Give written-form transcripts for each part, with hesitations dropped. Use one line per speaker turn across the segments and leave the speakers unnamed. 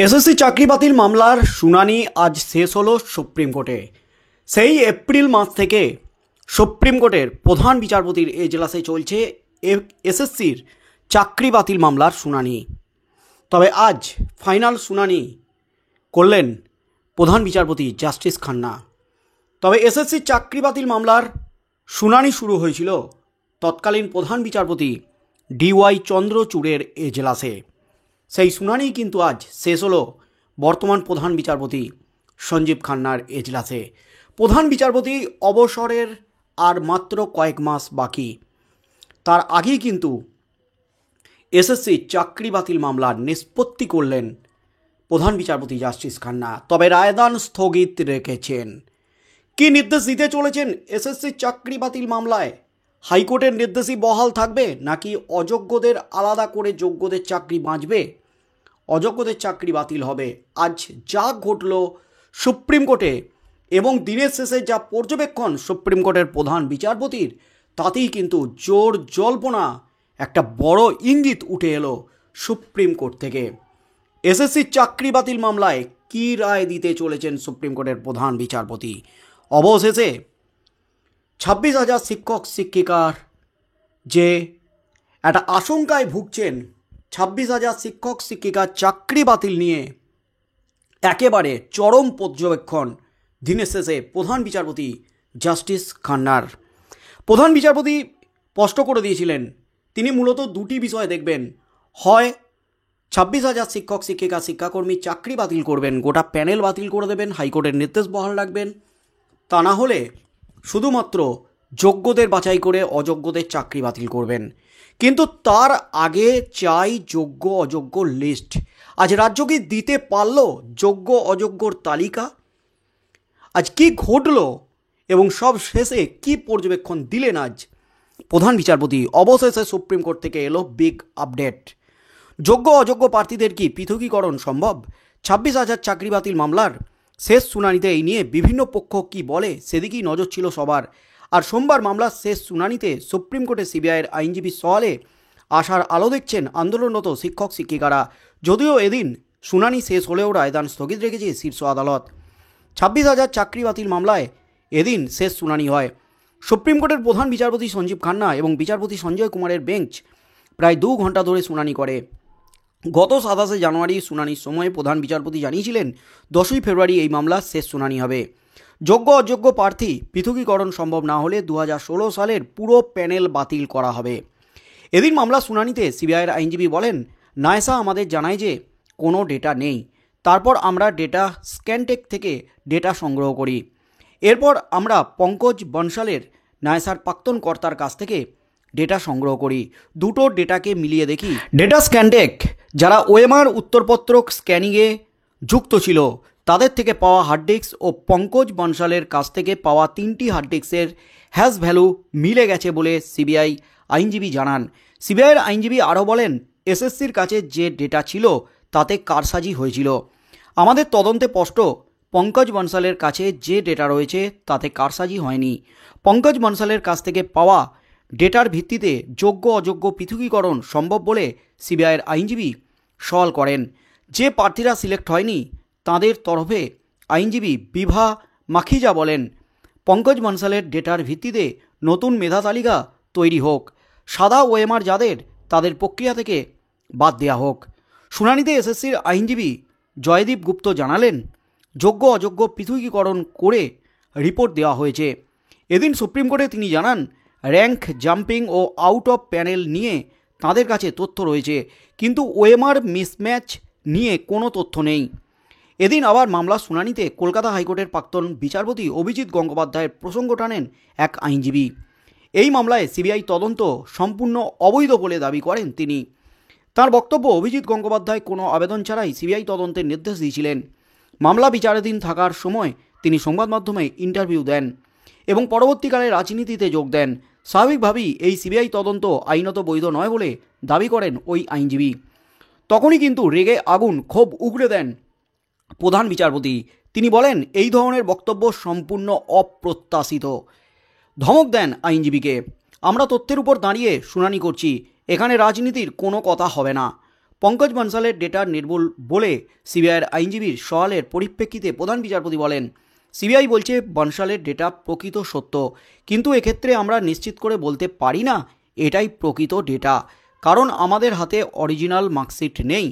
SSC চাকরি বাতিল মামলার শুনানি আজ শেষ হলো সুপ্রিম কোর্টে। সেই এপ্রিল মাস থেকে সুপ্রিম কোর্টের প্রধান বিচারপতির এজলাসে চলছে এসএসসির চাকরি বাতিল মামলার শুনানি। তবে আজ ফাইনাল শুনানি করলেন প্রধান বিচারপতি জাস্টিস খান্না। তবে এসএসসির চাকরি বাতিল মামলার শুনানি শুরু হয়েছিল তৎকালীন প্রধান বিচারপতি ডিওয়াই চন্দ্রচূড়ের এজলাসে। সেই শুনানি কিন্তু আজ শেষ হলো বর্তমান প্রধান বিচারপতি সঞ্জীব খান্নার এজলাসে। প্রধান বিচারপতি অবসরের আর মাত্র কয়েক মাস বাকি, তার আগেই কিন্তু এসএসসি চাকরি বাতিল মামলার নিষ্পত্তি করলেন প্রধান বিচারপতি জাস্টিস খান্না। তবে রায়দান স্থগিত রেখেছেন। কি নির্দেশ দিতে চলেছেন এসএসসি চাকরি বাতিল মামলায়? হাইকোর্টের নির্দেশই বহাল থাকবে নাকি অযোগ্যদের আলাদা করে যোগ্যদের চাকরি বাঁচবে, অযোগ্যদের চাকরি বাতিল হবে? আজ যা ঘটল সুপ্রিম কোর্টে এবং দিনের শেষে যা পর্যবেক্ষণ সুপ্রিম কোর্টের প্রধান বিচারপতির, তাতেই কিন্তু জোর জল্পনা একটা বড় ইঙ্গিত উঠে এলো সুপ্রিম কোর্ট থেকে। এসএসসি চাকরি বাতিল মামলায় কী রায় দিতে চলেছেন সুপ্রিম কোর্টের প্রধান বিচারপতি? অবশেষে 26,000 শিক্ষক শিক্ষিকার যে একটা আশঙ্কায় ভুগছেন, 26,000 শিক্ষক শিক্ষিকার চাকরি বাতিল নিয়ে একেবারে চরম পর্যবেক্ষণ দিনের শেষে প্রধান বিচারপতি জাস্টিস খান্নার। প্রধান বিচারপতি স্পষ্ট করে দিয়েছিলেন তিনি মূলত দুটি বিষয় দেখবেন, হয় 26,000 শিক্ষক শিক্ষিকা শিক্ষাকর্মীর চাকরি বাতিল করবেন, গোটা প্যানেল বাতিল করে দেবেন, হাইকোর্টের নির্দেশ বহাল রাখবেন, তা না হলে শুধুমাত্র যোগ্যদের বাছাই করে অযোগ্যদের চাকরি বাতিল করবেন। কিন্তু তার আগে চাই যোগ্য অযোগ্য লিস্ট। আজ রাজ্য কি দিতে পারল যোগ্য অযোগ্যর তালিকা? আজ কি ঘটল এবং সব শেষে কি পর্যবেক্ষণ দিলেন আজ প্রধান বিচারপতি? অবশেষে সুপ্রিম কোর্ট থেকে এলো বিগ আপডেট। যোগ্য অযোগ্য প্রার্থীদের কি পৃথকীকরণ সম্ভব? 26,000 চাকরি বাতিল মামলার শেষ শুনানিতে এই নিয়ে বিভিন্ন পক্ষ কি বলে সেদিকেই নজর ছিল সবার। আর সোমবার মামলার শেষ শুনানিতে সুপ্রিম কোর্টে সিবিআইয়ের আইনজীবী সওয়ালে আশার আলো দেখছেন আন্দোলনরত শিক্ষক শিক্ষিকারা। যদিও এদিন শুনানি শেষ হলেও রায়দান স্থগিত রেখেছে শীর্ষ আদালত। 26,000 চাকরি বাতিল মামলায় এদিন শেষ শুনানি হয়। সুপ্রিম কোর্টের প্রধান বিচারপতি সঞ্জীব খান্না এবং বিচারপতি সঞ্জয় কুমারের বেঞ্চ প্রায় 2 ঘন্টা ধরে শুনানি করে। গত 27 জানুয়ারি শুনানির সময় প্রধান বিচারপতি জানিয়েছিলেন 10ই ফেব্রুয়ারি এই মামলার শেষ শুনানি হবে। যোগ্য অযোগ্য প্রার্থী পৃথকীকরণ সম্ভব না হলে 2016 সালের পুরো প্যানেল বাতিল করা হবে। এদিন মামলা শুনানিতে সিবিআইয়ের আইনজীবী বলেন, নায়সা আমাদের জানায় যে কোনো ডেটা নেই। তারপর আমরা ডেটা স্ক্যানটেক থেকে ডেটা সংগ্রহ করি। এরপর আমরা পঙ্কজ বনশালের নায়সার প্রাক্তন কর্তার কাছ থেকে ডেটা সংগ্রহ করি। দুটো ডেটাকে মিলিয়ে দেখি। ডেটা স্ক্যানটেক যারা ওএমআর উত্তরপত্র স্ক্যানিংয়ে যুক্ত ছিল তাদের থেকে পাওয়া হার্ড ডিস্ক ও পঙ্কজ বনশালের কাছ থেকে পাওয়া 3টি হার্ড ডিস্কের হ্যাশ ভ্যালু মিলে গেছে বলে সিবিআই আইনজীবী জানান। সিবিআইয়ের আইনজীবী আরও বলেন, এসএসসির কাছে যে ডেটা ছিল তাতে কারসাজি হয়েছিল। আমাদের তদন্তে স্পষ্ট পঙ্কজ বনশালের কাছে যে ডেটা রয়েছে তাতে কারসাজি হয়নি। পঙ্কজ বনশালের কাছ থেকে পাওয়া ডেটার ভিত্তিতে যোগ্য অযোগ্য পৃথকীকরণ সম্ভব বলে সিবিআইয়ের আইনজীবী সওয়াল করেন। যে প্রার্থীরা সিলেক্ট হয়নি তাদের তরফে আইনজীবী বিভা মাখিজা বলেন, পঙ্কজ বনশালের ডেটার ভিত্তিতে নতুন মেধা তালিকা তৈরি হোক, সাদা ওএমআর যাদের তাদের প্রক্রিয়া থেকে বাদ দেওয়া হোক। শুনানিতে এসএসসির আইনজীবী জয়দীপ গুপ্ত জানালেন, যোগ্য অযোগ্য পৃথকীকরণ করে রিপোর্ট দেওয়া হয়েছে। এদিন সুপ্রিম কোর্টে তিনি জানান, র্যাঙ্ক জাম্পিং ও আউট অফ প্যানেল নিয়ে তাদের কাছে তথ্য রয়েছে, কিন্তু ওএমআর মিসম্যাচ নিয়ে কোনো তথ্য নেই। এদিন আবার মামলার শুনানিতে কলকাতা হাইকোর্টের প্রাক্তন বিচারপতি অভিজিৎ গঙ্গোপাধ্যায়ের প্রসঙ্গ টানেন এক আইনজীবী। এই মামলায় সিবিআই তদন্ত সম্পূর্ণ অবৈধ বলে দাবি করেন তিনি। তার বক্তব্য, অভিজিৎ গঙ্গোপাধ্যায় কোনো আবেদন ছাড়াই সিবিআই তদন্তের নির্দেশ দিয়েছিলেন। মামলা বিচারাধীন থাকার সময় তিনি সংবাদ মাধ্যমে ইন্টারভিউ দেন এবং পরবর্তীকালে রাজনীতিতে যোগ দেন। স্বাভাবিকভাবেই এই সিবিআই তদন্ত আইনত বৈধ নয় বলে দাবি করেন ওই আইনজীবী। তখনই কিন্তু রেগে আগুন ক্ষোভ উগড়ে দেন প্রধান বিচারপতি। তিনি বলেন, এই ধরনের বক্তব্য সম্পূর্ণ অপ্রত্যাশিত। ধমক দেন আইনজীবীকে, আমরা তথ্যের উপর দাঁড়িয়ে শুনানি করছি, এখানে রাজনীতির কোনো কথা হবে না। পঙ্কজ বনশালের ডেটা নির্ভুল বলে সিবিআইয়ের আইনজীবীর সওয়ালের পরিপ্রেক্ষিতে প্রধান বিচারপতি বলেন, সিবিআই বলছে বনশালের ডেটা প্রকৃত সত্য, কিন্তু এক্ষেত্রে আমরা নিশ্চিত করে বলতে পারি না এটাই প্রকৃত ডেটা, কারণ আমাদের হাতে অরিজিনাল মার্কশিট নেই।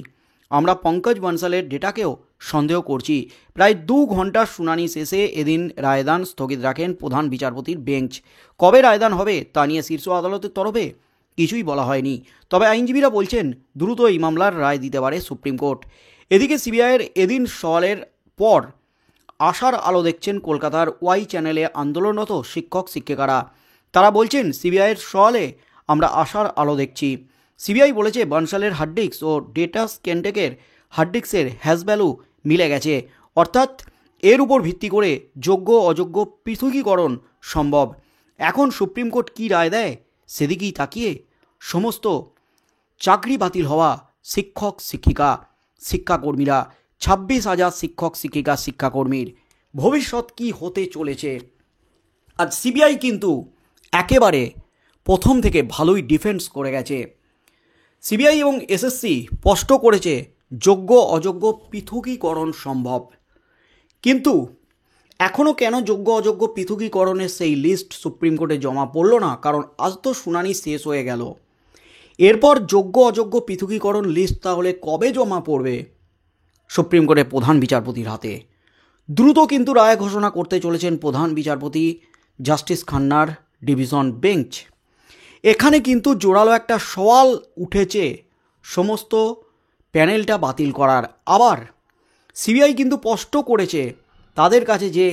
আমরা পঙ্কজ বনশালের ডেটাকেও সন্দেহ করছি। প্রায় 2 ঘন্টার শুনানি শেষে এদিন রায়দান স্থগিত রাখেন প্রধান বিচারপতির বেঞ্চ। কবে রায়দান হবে তা নিয়ে শীর্ষ আদালতের তরফে কিছুই বলা হয়নি, তবে আইনজীবীরা বলছেন দ্রুত এই মামলার রায় দিতে পারে সুপ্রিম কোর্ট। এদিকে সিবিআইয়ের এদিন সওয়ালের পর আশার আলো দেখছেন কলকাতার ওয়াই চ্যানেলে আন্দোলনরত শিক্ষক শিক্ষিকারা। তারা বলছেন, সিবিআইয়ের সওয়ালে আমরা আশার আলো দেখছি। সিবিআই বলেছে বনশালের হার্ডডিস্ক ও ডেটা স্ক্যানটেকের হার্ডডিস্কের হ্যাশ ভ্যালু মিলে গেছে, অর্থাৎ এর উপর ভিত্তি করে যোগ্য অযোগ্য পৃথকীকরণ সম্ভব। এখন সুপ্রিম কোর্ট কী রায় দেয় সেদিকেই তাকিয়ে সমস্ত চাকরি বাতিল হওয়া শিক্ষক শিক্ষিকা শিক্ষাকর্মীরা, 26,000 শিক্ষক শিক্ষিকা শিক্ষাকর্মীর ভবিষ্যৎ কি হতে চলেছে। আজ সিবিআই কিন্তু একেবারে প্রথম থেকে ভালোই ডিফেন্স করে গেছে। সিবিআই এবং এসএসসি স্পষ্ট করেছে যোগ্য অযোগ্য পৃথকীকরণ সম্ভব, কিন্তু এখনও কেন যোগ্য অযোগ্য পৃথকীকরণের সেই লিস্ট সুপ্রিম কোর্টে জমা পড়ল না? কারণ আজ তো শুনানি শেষ হয়ে গেল। এরপর যোগ্য অযোগ্য পৃথকীকরণ লিস্ট তাহলে কবে জমা পড়বে সুপ্রিম কোর্টের প্রধান বিচারপতির হাতে? দ্রুত কিন্তু রায় ঘোষণা করতে চলেছেন প্রধান বিচারপতি জাস্টিস খান্নার ডিভিশন বেঞ্চ। এখানে কিন্তু জোরালো একটা সওয়াল উঠেছে সমস্ত প্যানেলটা বাতিল করার। আবার সিবিআই কিন্তু স্পষ্ট করেছে তাদের কাছে যে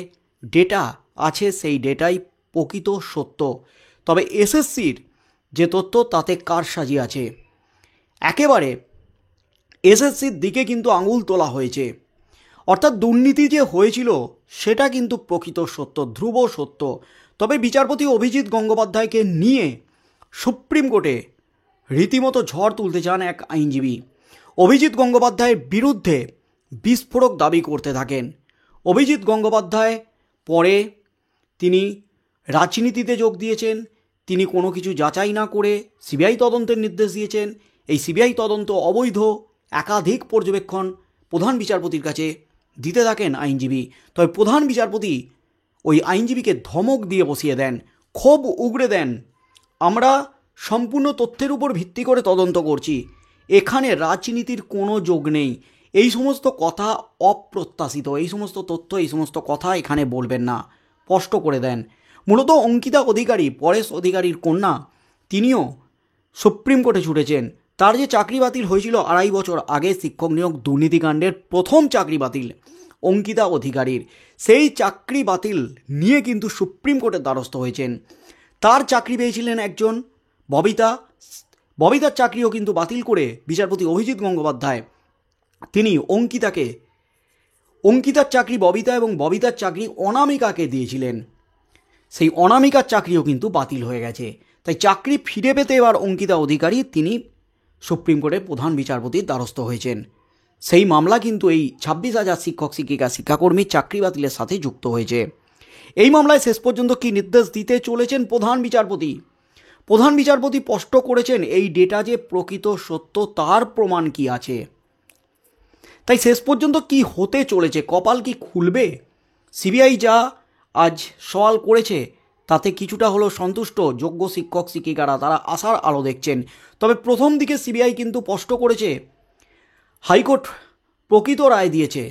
ডেটা আছে সেই ডেটাই প্রকৃত সত্য, তবে এসএসসির যে তথ্য তাতে কারসাজি আছে। একেবারে এসএসসির দিকে কিন্তু আঙুল তোলা হয়েছে, অর্থাৎ দুর্নীতি যে হয়েছিল সেটা কিন্তু প্রকৃত সত্য, ধ্রুব সত্য। তবে বিচারপতি অভিজিৎ গঙ্গোপাধ্যায়কে নিয়ে সুপ্রিম কোর্টে রীতিমতো ঝড় তুলতে চান এক আইনজীবী। অভিজিৎ গঙ্গোপাধ্যায়ের বিরুদ্ধে বিস্ফোরক দাবি করতে থাকেন। অভিজিৎ গঙ্গোপাধ্যায় পরে তিনি রাজনীতিতে যোগ দিয়েছেন, তিনি কোনো কিছু যাচাই না করে সিবিআই তদন্তের নির্দেশ দিয়েছেন। এই সিবিআই তদন্ত অবৈধ, একাধিক পর্যবেক্ষণ প্রধান বিচারপতির কাছে দিতে থাকেন আইনজীবী। তবে প্রধান বিচারপতি ওই আইনজীবীকে ধমক দিয়ে বসিয়ে দেন, ক্ষোভ উগড়ে দেন। আমরা সম্পূর্ণ তথ্যের উপর ভিত্তি করে তদন্ত করছি, এখানে রাজনীতির কোনো যোগ নেই, এই সমস্ত কথা অপ্রত্যাশিত, এই সমস্ত তথ্য এই সমস্ত কথা এখানে বলবেন না, স্পষ্ট করে দেন। মূলত অঙ্কিতা অধিকারী, পরেশ অধিকারীর কন্যা, তিনিও সুপ্রিম কোর্টে ছুটেছেন। তার যে চাকরি বাতিল হয়েছিল 2.5 বছর আগে শিক্ষক নিয়োগ দুর্নীতিকাণ্ডের প্রথম চাকরি বাতিল অঙ্কিতা অধিকারীর, সেই চাকরি বাতিল নিয়ে কিন্তু সুপ্রিম কোর্টের দ্বারস্থ হয়েছেন। তার চাকরি পেয়েছিলেন একজন ববিতার চাকরিও কিন্তু বাতিল করে বিচারপতি অভিজিৎ গঙ্গোপাধ্যায় তিনি অঙ্কিতার চাকরি ববিতা এবং ববিতার চাকরি অনামিকাকে দিয়েছিলেন। সেই অনামিকার চাকরিও কিন্তু বাতিল হয়ে গেছে। তাই চাকরি ফিরে পেতে এবার অঙ্কিতা অধিকারী তিনি সুপ্রিম কোর্টের প্রধান বিচারপতির দ্বারস্থ হয়েছেন। সেই মামলা কিন্তু এই 26,000 শিক্ষক শিক্ষিকা শিক্ষাকর্মীর চাকরি বাতিলের সাথে যুক্ত হয়েছে। এই মামলায় শেষ পর্যন্ত কি নির্দেশ দিতে চলেছেন প্রধান বিচারপতি? প্রধান বিচারপতি স্পষ্ট করেছেন এই ডেটা যে প্রকৃত সত্য তার প্রমাণ কি আছে। তাই শেষ পর্যন্ত কি হতে চলেছে, কপাল কি খুলবে? সিবিআই যা আজ সওয়াল করেছে তাতে কিছুটা হলেও সন্তুষ্ট যোগ্য শিক্ষক শিক্ষিকারা, তারা আশার আলো দেখছেন। তবে প্রথম দিকে সিবিআই কিন্তু স্পষ্ট করেছে, হাইকোর্ট প্রকৃত রায় দিয়েছে,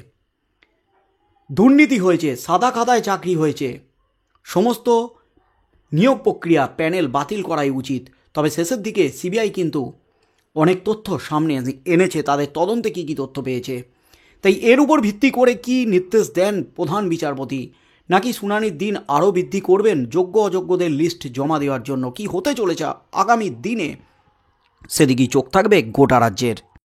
দুর্নীতি হয়েছে, সাদা খাতায় চাকরি হয়েছে, সমস্ত নিয়োগ প্রক্রিয়া প্যানেল বাতিল করাই উচিত। তবে শেষের দিকে সিবিআই কিন্তু অনেক তথ্য সামনে এনেছে, তাদের তদন্তে কী কী তথ্য পেয়েছে। তাই এর উপর ভিত্তি করে কি নির্দেশ দেন প্রধান বিচারপতি, নাকি শুনানির দিন আরও বৃদ্ধি করবেন যোগ্য অযোগ্যদের লিস্ট জমা দেওয়ার জন্য? কি হতে চলেছে আগামী দিনে সেদিকেই চোখ থাকবে গোটা রাজ্যের।